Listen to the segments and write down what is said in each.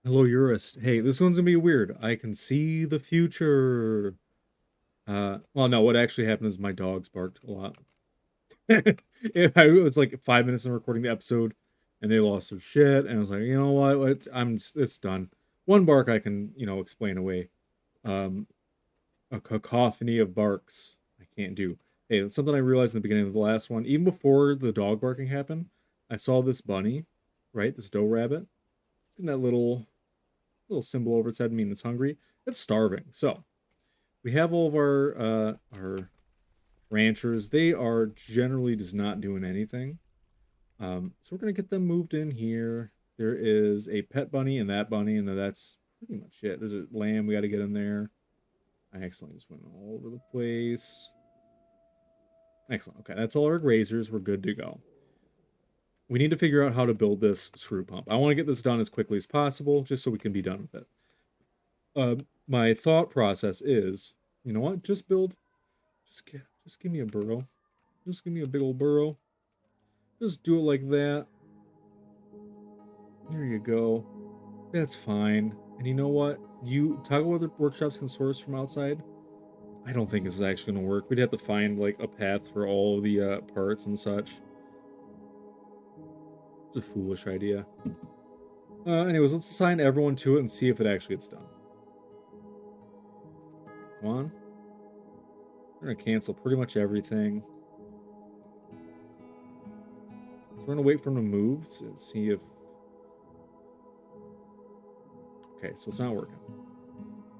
Hello, Urist. Hey, this one's gonna be weird. I can see the future. Well, no, what actually happened is my dogs barked a lot. It was like 5 minutes in recording the episode, and they lost their shit. And I was like, you know what? It's done. One bark I can, explain away. Um, a cacophony of barks I can't do. Hey, it's something I realized in the beginning of the last one. Even before the dog barking happened, I saw this bunny, right? This doe rabbit. It's in that little symbol over its head, meaning it's hungry. It's starving. So we have all of our ranchers. They are generally just not doing anything. So we're gonna get them moved in here. There is a pet bunny and that bunny, and then that's pretty much it. There's a lamb we got to get in there. I accidentally just went all over the place. Excellent. Okay, that's all our grazers. We're good to go. We need to figure out how to build this screw pump. I want to get this done as quickly as possible, just so we can be done with it. My thought process is, you know what? Just give me a burrow. Just give me a big old burrow. Just do it like that. There you go. That's fine. And you know what? You toggle whether workshops can source from outside. I don't think this is actually gonna work. We'd have to find like a path for all the parts and such. It's a foolish idea. Anyways, let's assign everyone to it and see if it actually gets done. Come on. We're gonna cancel pretty much everything. So we're gonna wait for him to move to see if. Okay, so it's not working.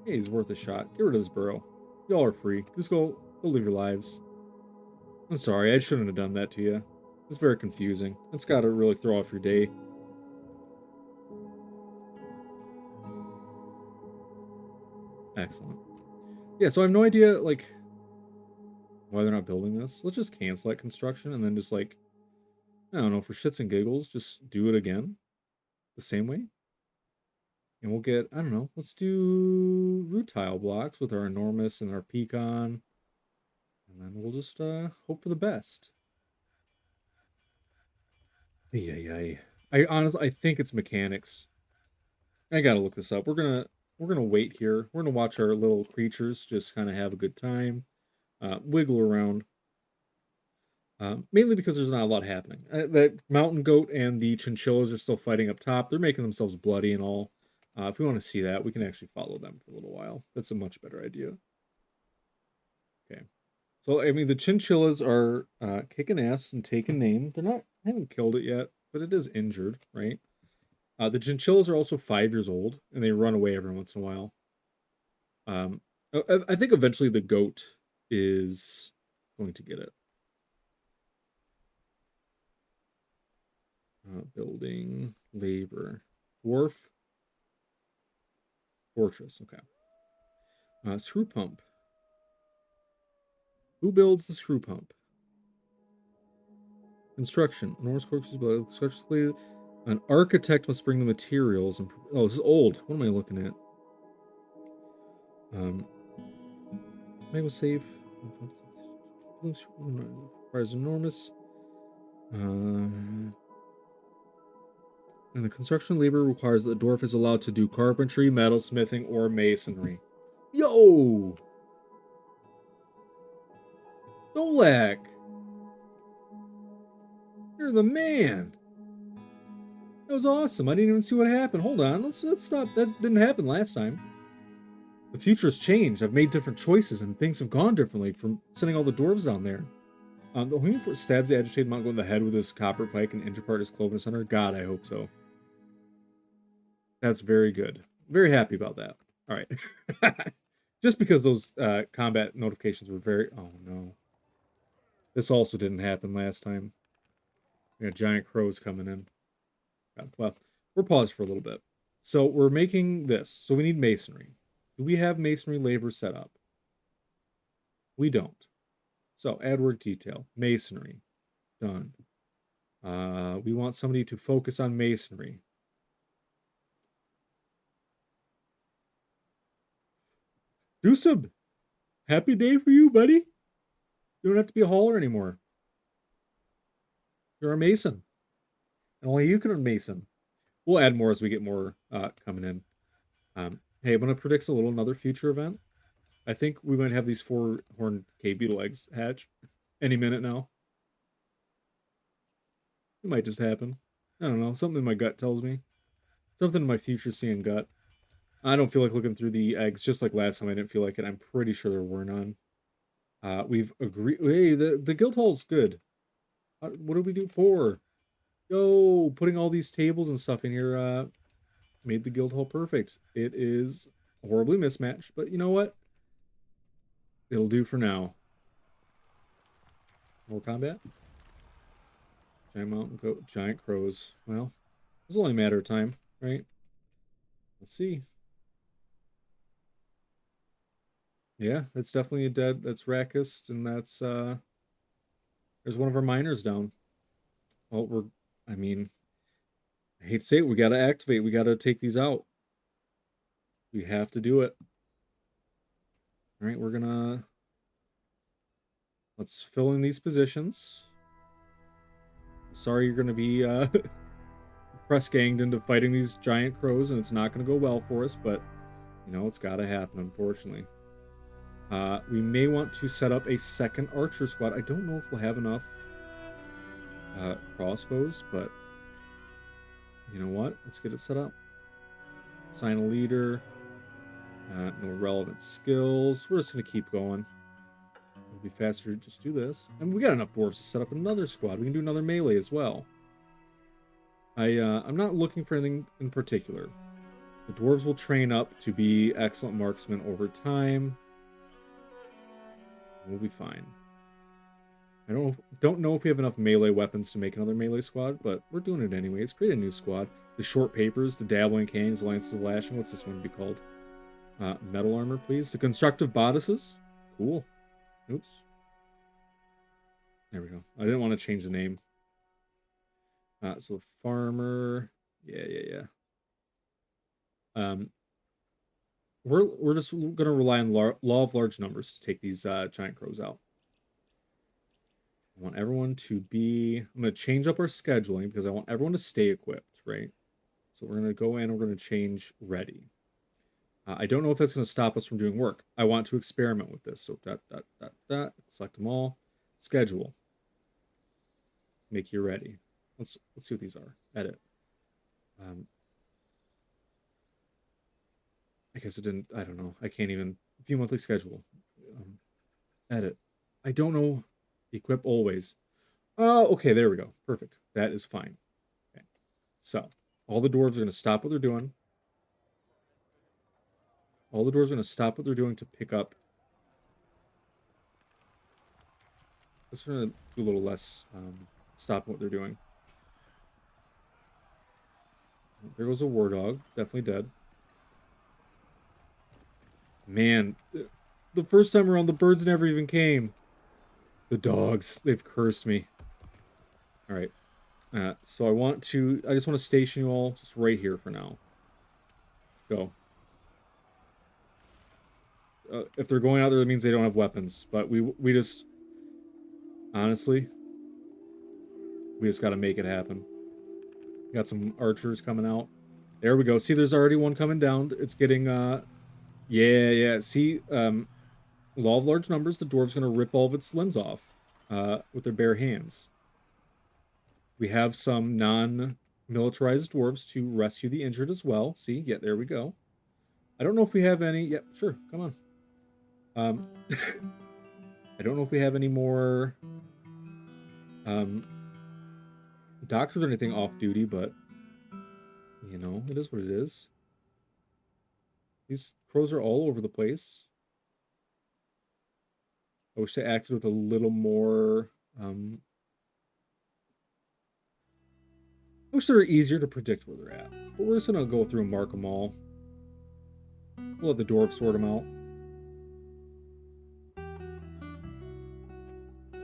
Hey, he's worth a shot. Get rid of this burrow. Y'all are free. Just go live your lives. I'm sorry, I shouldn't have done that to you. It's very confusing. It's got to really throw off your day. Excellent. Yeah, so I have no idea, like, why they're not building this. Let's just cancel that construction and then just, like, I don't know, for shits and giggles, just do it again. The same way. And we'll get, I don't know, let's do root tile blocks with our enormous and our pecan. And then we'll just hope for the best. Yeah. I think it's mechanics. I gotta look this up. We're gonna wait here. We're gonna watch our little creatures just kind of have a good time, wiggle around. Mainly because there's not a lot happening. That mountain goat and the chinchillas are still fighting up top. They're making themselves bloody and all. If we want to see that, we can actually follow them for a little while. That's a much better idea. Okay. So I mean, the chinchillas are kicking ass and taking name. They're not. I haven't killed it yet, but it is injured, right? The chinchillas are also 5 years old, and they run away every once in a while. I think eventually the goat is going to get it. Building labor, Dwarf Fortress. Okay. Screw pump. Who builds the screw pump? Construction. Enormous corpses, but construction completed. An architect must bring the materials. And oh, this is old. What am I looking at? Make was safe. Requires enormous. And the construction labor requires that the dwarf is allowed to do carpentry, metalsmithing, or masonry. Yo! Dolak! You're the man! That was awesome. I didn't even see what happened. Hold on. Let's stop. That didn't happen last time. The future has changed. I've made different choices, and things have gone differently from sending all the dwarves down there. The Huglgla stabs the agitated monk in the head with his copper pike and injured part his cloven center. God, I hope so. That's very good. Very happy about that. All right. Just because those combat notifications were very... Oh, no. This also didn't happen last time. We got giant crows coming in. Well, we're paused for a little bit. So we're making this. So we need masonry. Do we have masonry labor set up? We don't. So add work detail. Masonry. Done. We want somebody to focus on masonry. Do some. Happy day for you, buddy. You don't have to be a hauler anymore. You're a mason. And only you can mason. We'll add more as we get more coming in. Hey, I'm gonna predict a little another future event. I think we might have these 4-horned cave beetle eggs hatch any minute now. It might just happen. I don't know. Something in my gut tells me. Something in my future seeing gut. I don't feel like looking through the eggs, just like last time I didn't feel like it. I'm pretty sure there were none. We've agreed. Hey, the guild hall's good. What do we do for? Yo, putting all these tables and stuff in here made the guild hall perfect. It is horribly mismatched, but you know what? It'll do for now. More combat. Giant mountain goat, giant crows. Well, it's only a matter of time, right? Let's see. Yeah, it's definitely a dead. That's Rakist, and that's there's one of our miners down. Well, I mean, I hate to say it, we gotta activate. We gotta take these out. We have to do it. All right, let's fill in these positions. Sorry, you're gonna be press ganged into fighting these giant crows, and it's not gonna go well for us. But you know, it's gotta happen, unfortunately. We may want to set up a second archer squad. I don't know if we'll have enough crossbows, but you know what? Let's get it set up. Assign a leader. No relevant skills. We're just going to keep going. It'll be faster to just do this. And we got enough dwarves to set up another squad. We can do another melee as well. I'm not looking for anything in particular. The dwarves will train up to be excellent marksmen over time. We'll be fine. I don't know if we have enough melee weapons to make another melee squad, but we're doing it anyways. Create a new squad. The short papers, the dabbling canes, lances of lashing. What's this one be called? Metal armor, please. The constructive bodices. Cool. Oops. There we go. I didn't want to change the name. So farmer. Yeah. We're just gonna rely on law of large numbers to take these giant crows out. I want everyone to be. I'm gonna change up our scheduling because I want everyone to stay equipped, right? So we're gonna go in. We're gonna change ready. I don't know if that's gonna stop us from doing work. I want to experiment with this. So select them all. Schedule. Make you ready. Let's see what these are. Edit. I guess it didn't. I don't know. I can't even view monthly schedule. Edit. I don't know. Equip always. Oh, okay. There we go. Perfect. That is fine. Okay. So all the dwarves are going to stop what they're doing. All the dwarves are going to stop what they're doing to pick up. Let's going to do a little less stop what they're doing. There goes a war dog. Definitely dead. Man, the first time around, the birds never even came. The dogs, they've cursed me. All right. So I just want to station you all just right here for now. Go. If they're going out there, that means they don't have weapons. But we just, honestly, we just got to make it happen. Got some archers coming out. There we go. See, there's already one coming down. It's getting, yeah. See, law of large numbers, the dwarf's going to rip all of its limbs off with their bare hands. We have some non-militarized dwarves to rescue the injured as well. See, yeah, there we go. I don't know if we have any. Yep, yeah, sure, come on. I don't know if we have any more doctors or anything off duty, but you know, it is what it is. These crows are all over the place. I wish they acted with a little more. I wish they were easier to predict where they're at. But we're just gonna go through and mark them all. We'll let the dwarves sort them out.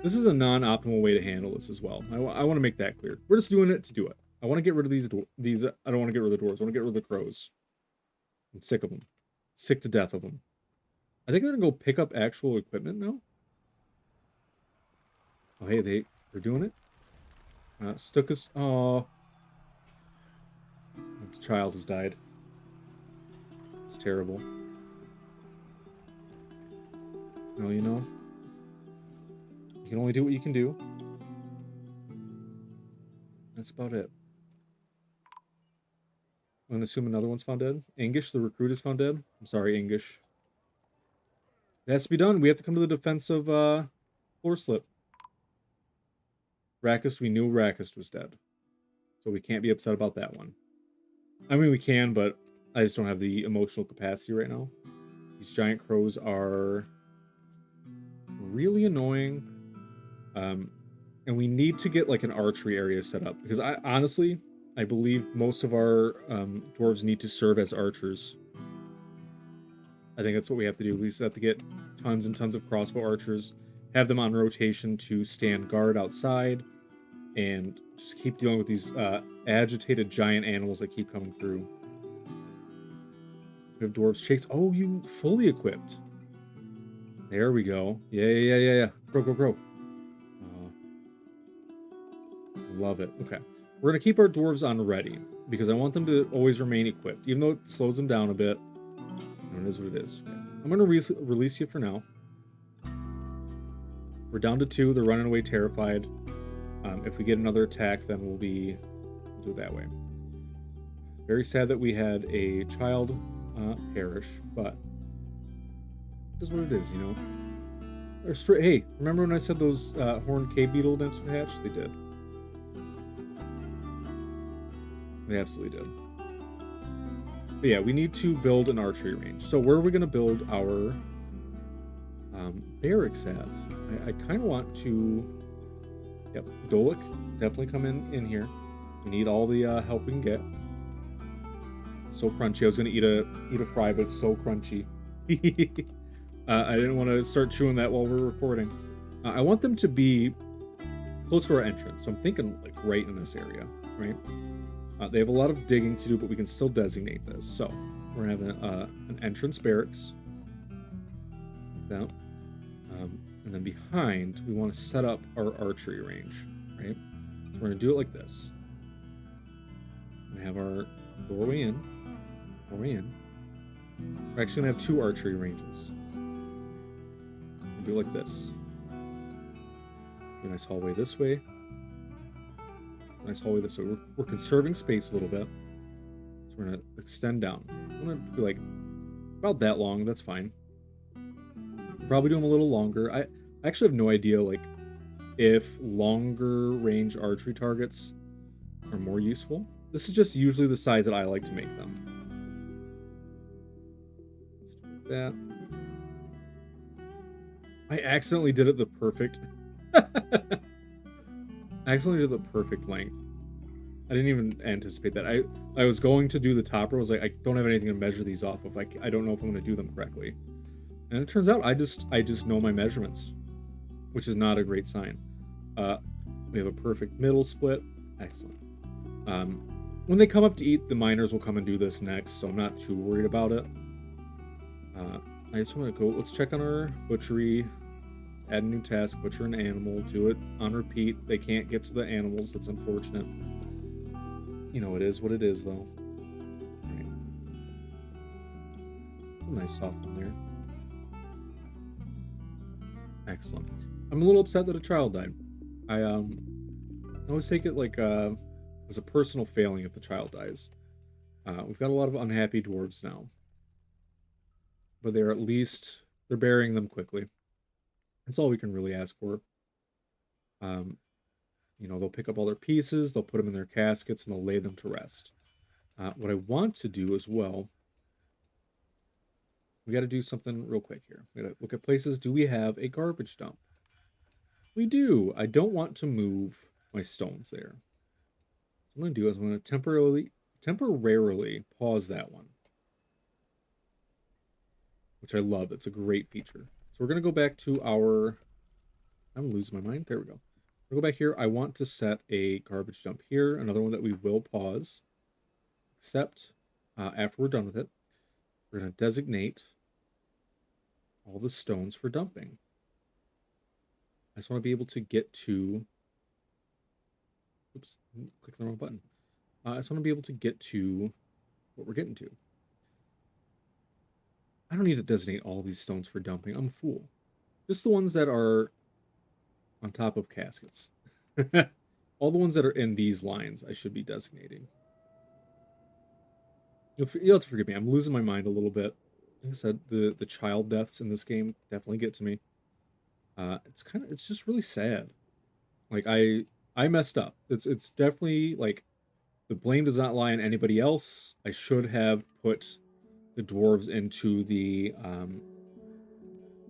This is a non-optimal way to handle this as well. I want to make that clear. We're just doing it to do it. I want to get rid of these. I don't want to get rid of the dwarves. I want to get rid of the crows. I'm sick of them. Sick to death of them. I think they're gonna go pick up actual equipment now. Oh, hey, they're doing it. Stuck us. Oh, The child has died. It's terrible. No, you know, you can only do what you can do. That's about it. I'm gonna assume another one's found dead. Angish, the recruit, is found dead. I'm sorry, Angish. It has to be done. We have to come to the defense of floor slip. Rakist, we knew Rakist was dead. So we can't be upset about that one. I mean, we can, but I just don't have the emotional capacity right now. These giant crows are really annoying. And we need to get like an archery area set up. Because I believe most of our dwarves need to serve as archers. I think that's what we have to do. We just have to get tons and tons of crossbow archers, have them on rotation to stand guard outside, and just keep dealing with these agitated giant animals that keep coming through. We have dwarves chase. Oh, you fully equipped. There we go. Yeah. Grow. Love it. Okay. We're going to keep our dwarves on ready because I want them to always remain equipped, even though it slows them down a bit. It is what it is. Okay. I'm going to release you for now. We're down to 2. They're running away terrified. If we get another attack, then we'll do it that way. Very sad that we had a child perish, but it is what it is, you know. Hey, remember when I said those horned cave beetle nymphs would hatch? They did. They absolutely did. But yeah, we need to build an archery range. So where are we going to build our barracks at? I kind of want to... Yep, Dolik, definitely come in here. We need all the help we can get. So crunchy. I was going to eat a fry, but it's so crunchy. I didn't want to start chewing that while we're recording. I want them to be close to our entrance. So I'm thinking like right in this area, right? They have a lot of digging to do, but we can still designate this. So we're going to have an entrance barracks. Like that. And then behind, we want to set up our archery range, right? So we're going to do it like this. We have our doorway in. We're actually going to have 2 archery ranges. We'll do it like this. A nice hallway this way. Nice hallway this way. We're conserving space a little bit. So we're going to extend down. I'm going to be like about that long. That's fine. Probably do them a little longer. I actually have no idea like if longer range archery targets are more useful. This is just usually the size that I like to make them. Let's do that. I accidentally did it the perfect. I accidentally did the perfect length. I didn't even anticipate that. I was going to do the top row. I was like, I don't have anything to measure these off of. Like, I don't know if I'm going to do them correctly. And it turns out I just know my measurements, which is not a great sign. We have a perfect middle split. Excellent. When they come up to eat, the miners will come and do this next, so I'm not too worried about it. I just want to go. Let's check on our butchery. Add a new task, butcher an animal, do it on repeat. They can't get to the animals. That's unfortunate. You know, it is what it is, though. Right. Nice soft one there. Excellent. I'm a little upset that a child died. I always take it like as a personal failing if the child dies. We've got a lot of unhappy dwarves now. But they're burying them quickly. That's all we can really ask for. You know, they'll pick up all their pieces, they'll put them in their caskets, and they'll lay them to rest. What I want to do as well, we got to do something real quick here. We got to look at places. Do we have a garbage dump? We do. I don't want to move my stones there. What I'm going to do is I'm going to temporarily pause that one, which I love. It's a great feature. So we're going to go back to our... I'm losing my mind. There we go. We'll go back here. I want to set a garbage dump here. Another one that we will pause. Except after we're done with it, we're going to designate all the stones for dumping. I just want to be able to get to... Oops, click the wrong button. I just want to be able to get to what we're getting to. I don't need to designate all these stones for dumping. I'm a fool. Just the ones that are on top of caskets. All the ones that are in these lines I should be designating. You'll have to forgive me. I'm losing my mind a little bit. Like I said, the child deaths in this game definitely get to me. It's just really sad. Like I messed up. It's definitely like the blame does not lie on anybody else. I should have put the dwarves into the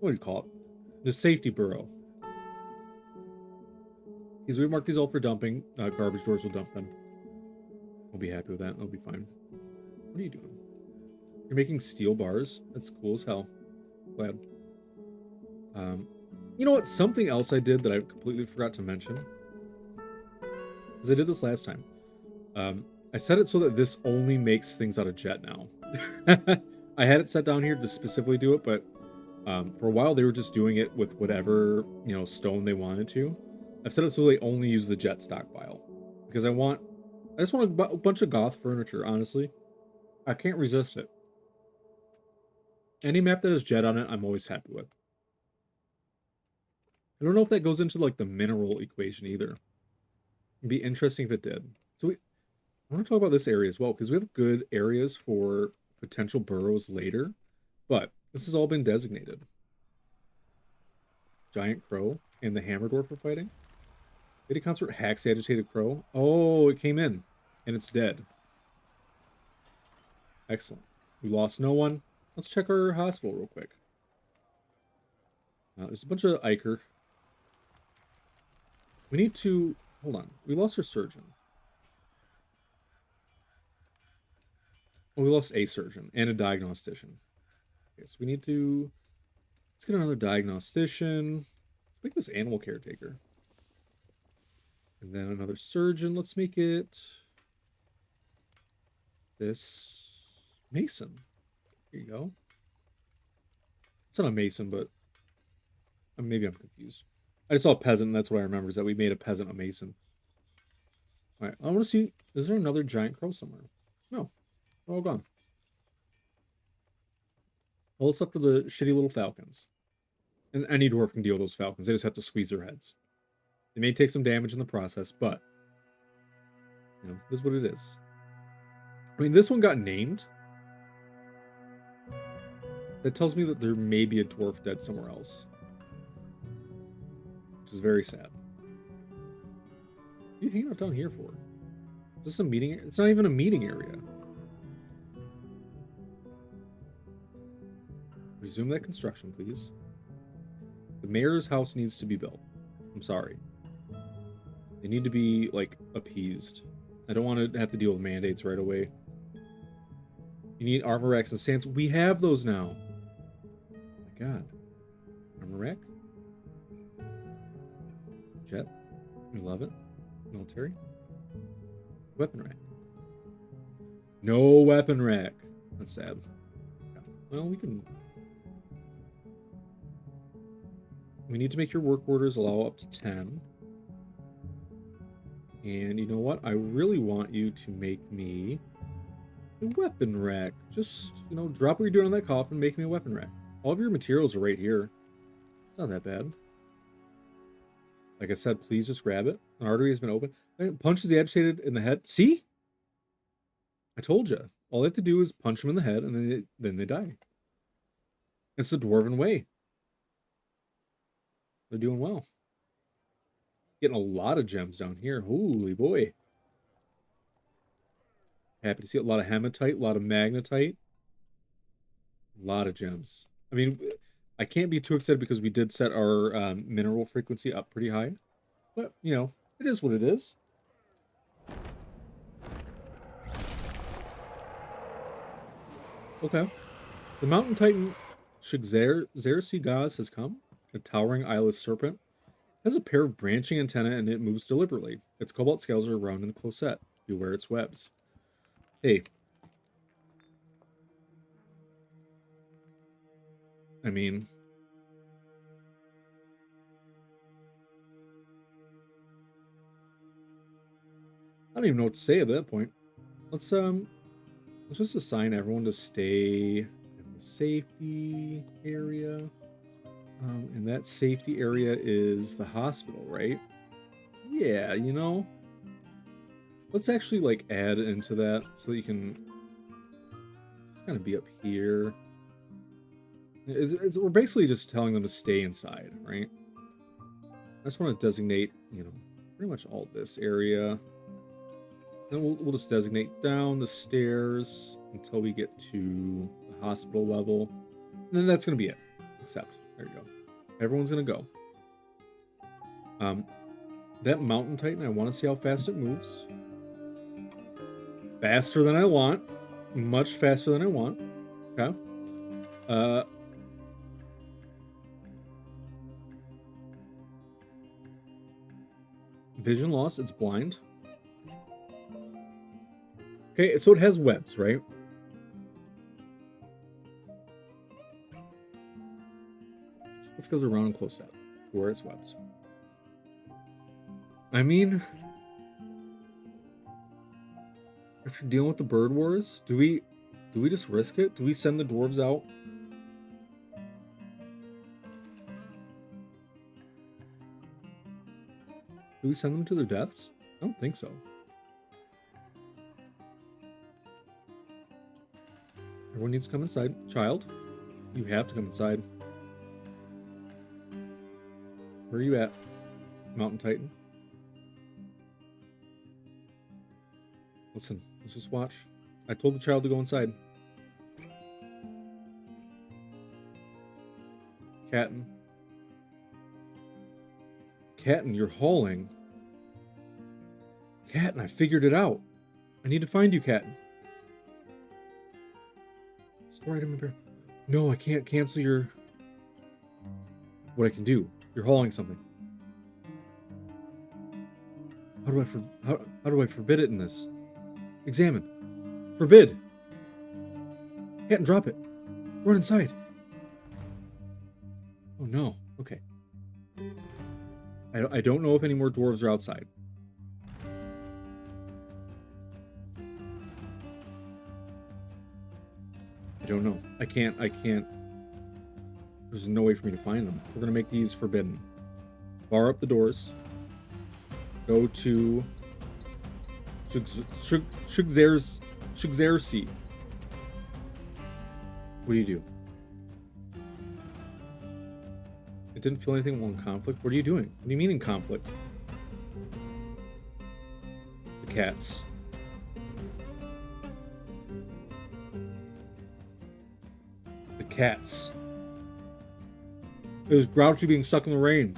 what do you call it? The safety burrow. Because we marked these all for dumping. Garbage doors will dump them. I'll be happy with that. I'll be fine. What are you doing? You're making steel bars. That's cool as hell. Glad. Um, you know what? Something else I did that I completely forgot to mention. Because I did this last time. I set it so that this only makes things out of jet now. I had it set down here to specifically do it, but for a while they were just doing it with whatever, stone they wanted to. I've set it so they only use the jet stockpile. Because I just want a bunch of goth furniture, honestly. I can't resist it. Any map that has jet on it, I'm always happy with. I don't know if that goes into like the mineral equation either. It'd be interesting if it did. So I want to talk about this area as well, because we have good areas for potential burrows later, but this has all been designated. Giant crow and the hammer dwarf are fighting. Lady consort hacks the agitated crow. Oh, it came in, and it's dead. Excellent. We lost no one. Let's check our hospital real quick. There's a bunch of Iker. We need to... Hold on. We lost our surgeon. Oh, we lost a surgeon and a diagnostician. Okay, so we need to... Let's get another diagnostician. Let's make this animal caretaker. And then another surgeon. Let's make it... this... mason. Here you go. It's not a mason, but... maybe I'm confused. I just saw a peasant, and that's what I remember, is that we made a peasant a mason. Alright, I want to see... Is there another giant crow somewhere? No. They're all gone. Well, it's up to the shitty little falcons. And any dwarf can deal with those falcons. They just have to squeeze their heads. They may take some damage in the process, but... it is what it is. I mean, this one got named. That tells me that there may be a dwarf dead somewhere else. Which is very sad. What are you hanging out down here for? Is this a meeting? It's not even a meeting area. Resume that construction, please. The mayor's house needs to be built. I'm sorry. They need to be, like, appeased. I don't want to have to deal with mandates right away. You need armor racks and sands. We have those now. Oh my god. Armor rack? Jet? We love it. Military? Weapon rack. No weapon rack. That's sad. Well, we need to make your work orders allow up to 10. And you know what? I really want you to make me a weapon rack. Just, drop what you're doing on that coffin and make me a weapon rack. All of your materials are right here. It's not that bad. Like I said, please just grab it. An artery has been opened. Punches the agitated in the head. See? I told you. All they have to do is punch them in the head, and then they die. It's the dwarven way. They're doing well. Getting a lot of gems down here. Holy boy. Happy to see a lot of hematite, a lot of magnetite. A lot of gems. I mean, I can't be too excited because we did set our mineral frequency up pretty high. But, it is what it is. Okay. The mountain titan Xerxes has come. A towering eyeless serpent. It has a pair of branching antennae and it moves deliberately. Its cobalt scales are round and closette. Beware its webs. Hey. I mean... I don't even know what to say at that point. Let's Let's just assign everyone to stay in the safety area. And that safety area is the hospital, right? Yeah, you know, let's actually like add into that so that you can just kind of be up here. We're basically just telling them to stay inside, right? I just want to designate, you know, pretty much all this area. Then we'll just designate down the stairs until we get to the hospital level. And then that's going to be it. Except, there you go. Everyone's going to go. That mountain titan, I want to see how fast it moves. Faster than I want. Much faster than I want. Okay. Vision loss, it's blind. Okay, so it has webs, right? Let's go around and close that where it's webs. I mean, after dealing with the bird wars, do we just risk it? Do we send the dwarves out? Do we send them to their deaths? I don't think so. Everyone needs to come inside. Child, you have to come inside. Where are you at, Mountain Titan? Listen, let's just watch. I told the child to go inside. Captain. Captain, you're hauling. Captain, I figured it out. I need to find you, Captain. Store item repair. No, I can't cancel your... What I can do. You're hauling something. How do I forbid it in this? Examine. Forbid. Captain, drop it. Run inside. Oh no. Okay. I don't know if any more dwarves are outside. I don't know. I can't. There's no way for me to find them. We're gonna make these forbidden. Bar up the doors. Go to Huglgla. What do you do? It didn't feel anything while in conflict. What are you doing? What do you mean in conflict? The cats. The cats. It was Grouchy being stuck in the rain.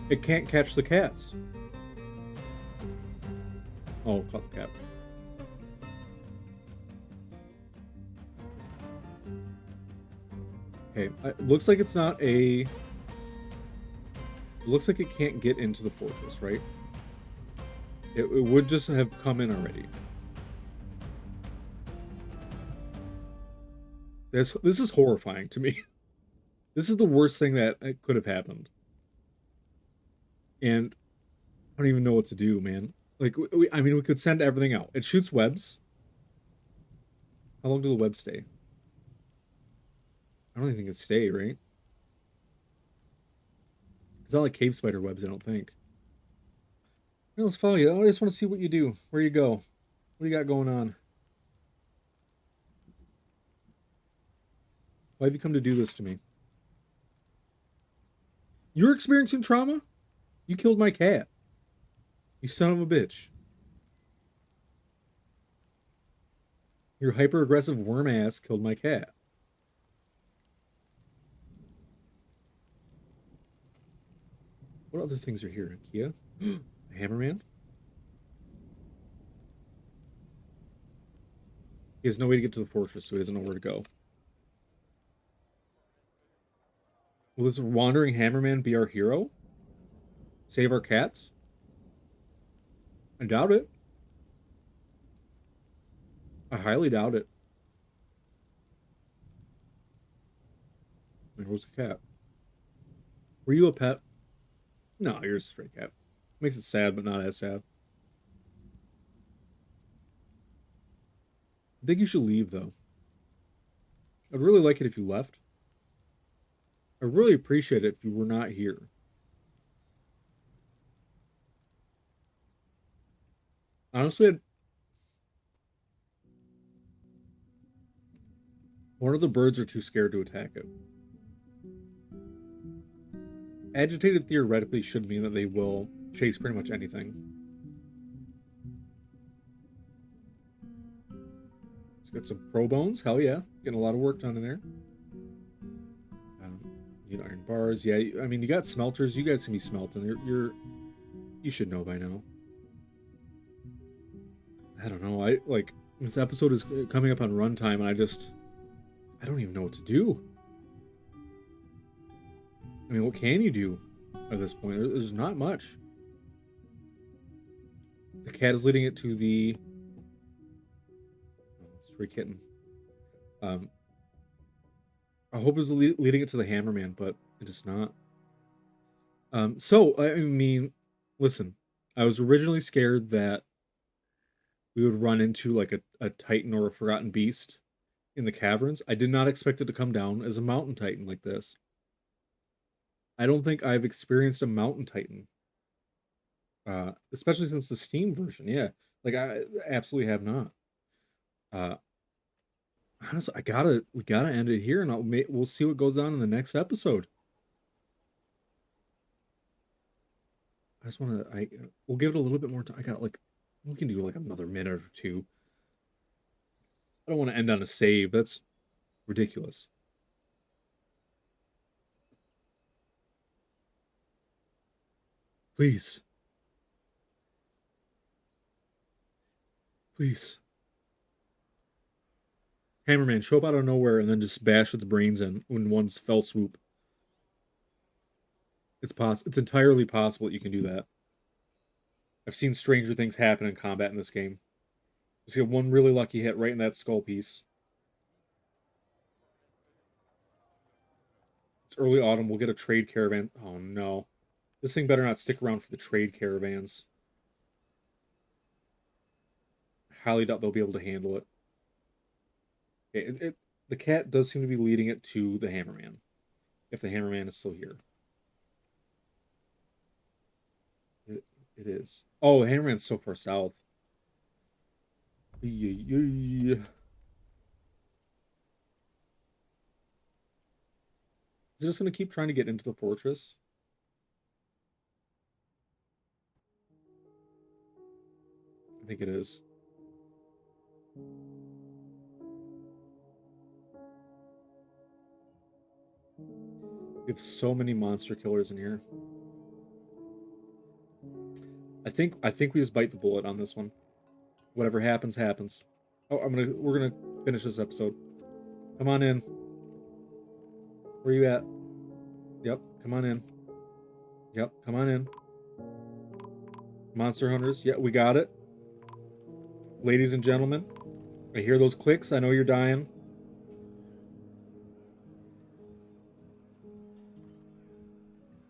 It can't catch the cats. Oh, caught the cat. Okay, it looks like it's not a... It looks like it can't get into the fortress, right? It would just have come in already. This is horrifying to me. This is the worst thing that could have happened. And I don't even know what to do, man. Like, I mean, we could send everything out. It shoots webs. How long do the webs stay? I don't even think it stay, right? It's not like cave spider webs, I don't think. Let's follow you. I just want to see what you do. Where you go. What do you got going on? Why have you come to do this to me? You're experiencing trauma? You killed my cat. You son of a bitch. Your hyper-aggressive worm ass killed my cat. What other things are here? Kia? Hammerman? He has no way to get to the fortress, so he doesn't know where to go. Will this wandering Hammerman be our hero? Save our cats? I doubt it. I highly doubt it. Wait, where's the cat? Were you a pet? No, you're a stray cat. Makes it sad, but not as sad. I think you should leave, though. I'd really like it if you left. I really appreciate it if you were not here. Honestly, one of the birds are too scared to attack it. Agitated theoretically should mean that they will chase pretty much anything. Let's get some pro bones. Hell yeah. Getting a lot of work done in there. Um, iron bars. Yeah, I mean, you got smelters. You guys can be smelting. You should know by now. I don't know. This episode is coming up on runtime, and I don't even know what to do. I mean, what can you do at this point? There's not much. The cat is leading it to the stray kitten. I hope it's leading it to the Hammerman, but it is not. So I mean, listen, I was originally scared that we would run into like a Titan or a Forgotten Beast in the caverns. I did not expect it to come down as a Mountain Titan like this. I don't think I've experienced a Mountain Titan, especially since the Steam version. Yeah, like I absolutely have not. Uh, Honestly, we gotta end it here, and we'll see what goes on in the next episode. I just want to. We'll give it a little bit more time. We can do like another minute or two. I don't want to end on a save. That's ridiculous. Please, please, Hammerman, show up out of nowhere and then just bash its brains in one fell swoop. It's entirely possible that you can do that. I've seen stranger things happen in combat in this game. Just get one really lucky hit right in that skull piece. It's early autumn. We'll get a trade caravan. Oh no. This thing better not stick around for the trade caravans. Highly doubt they'll be able to handle it. The cat does seem to be leading it to the Hammerman. If the Hammerman is still here. It is. Oh, the Hammerman's so far south. Is it just going to keep trying to get into the fortress? I think it is. We have so many monster killers in here. I think we just bite the bullet on this one. Whatever happens, happens. Oh, we're gonna finish this episode. Come on in. Where you at? Yep, come on in. Yep, come on in. Monster hunters. Yeah, we got it. Ladies and gentlemen, I hear those clicks. I know you're dying.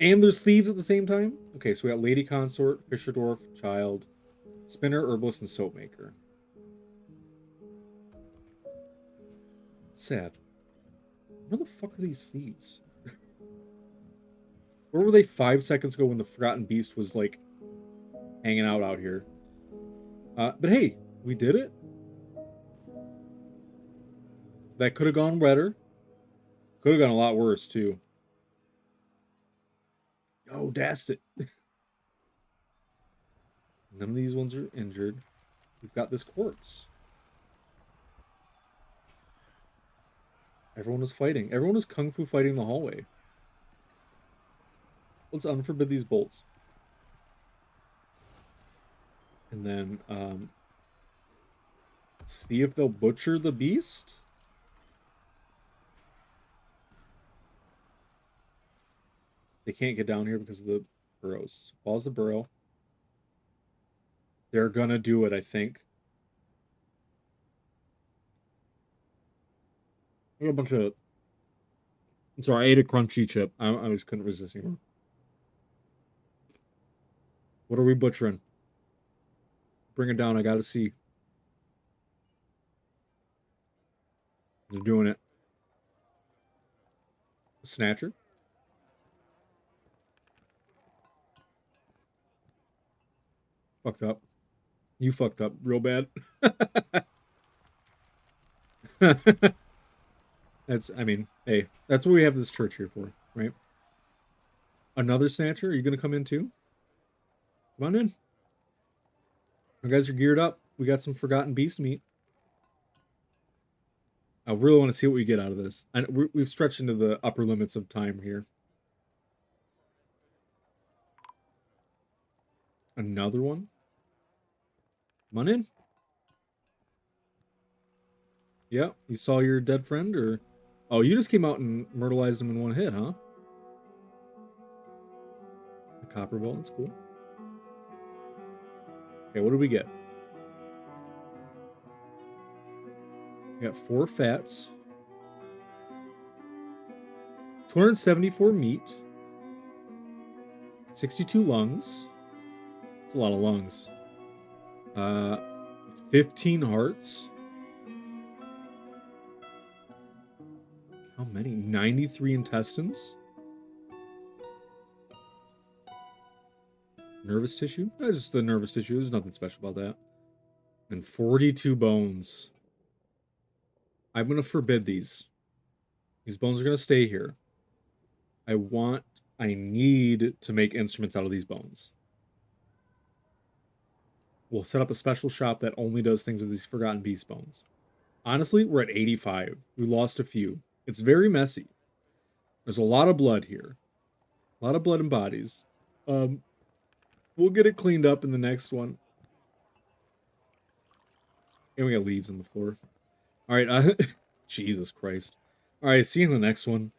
And there's thieves at the same time? Okay, so we got Lady Consort, Fisher Dwarf, Child, Spinner, Herbalist, and Soap Maker. Sad. Where the fuck are these thieves? Where were they 5 seconds ago when the Forgotten Beast was, like, hanging out here? But hey, we did it. That could have gone better. Could have gone a lot worse, too. Oh, dashed it. None of these ones are injured. We've got this corpse. Everyone is fighting. Everyone is kung fu fighting the hallway. Let's unforbid these bolts. And then, see if they'll butcher the beast? They can't get down here because of the burrows. Pause the burrow. They're gonna do it, I think. I got a bunch of... I'm sorry, I ate a crunchy chip. I just couldn't resist anymore. What are we butchering? Bring it down, I gotta see. They're doing it. Snatcher. Fucked up. You fucked up real bad. I mean, hey, that's what we have this church here for, right? Another snatcher? Are you going to come in too? Come on in. You guys are geared up. We got some forgotten beast meat. I really want to see what we get out of this. And we've stretched into the upper limits of time here. Another one? Come on in. Yeah, you saw your dead friend, or... Oh, you just came out and myrtleized him in one hit, huh? A copper ball, that's cool. Okay, what do we get? We got 4 fats. 274 meat. 62 lungs. That's a lot of lungs. 15 hearts. How many? 93 intestines. Nervous tissue? That's just the nervous tissue. There's nothing special about that. And 42 bones. I'm going to forbid these. These bones are going to stay here. I need to make instruments out of these bones. We'll set up a special shop that only does things with these forgotten beast bones. Honestly, we're at 85. We lost a few. It's very messy. There's a lot of blood here. A lot of blood and bodies. We'll get it cleaned up in the next one. And we got leaves on the floor. All right. Jesus Christ. All right. See you in the next one.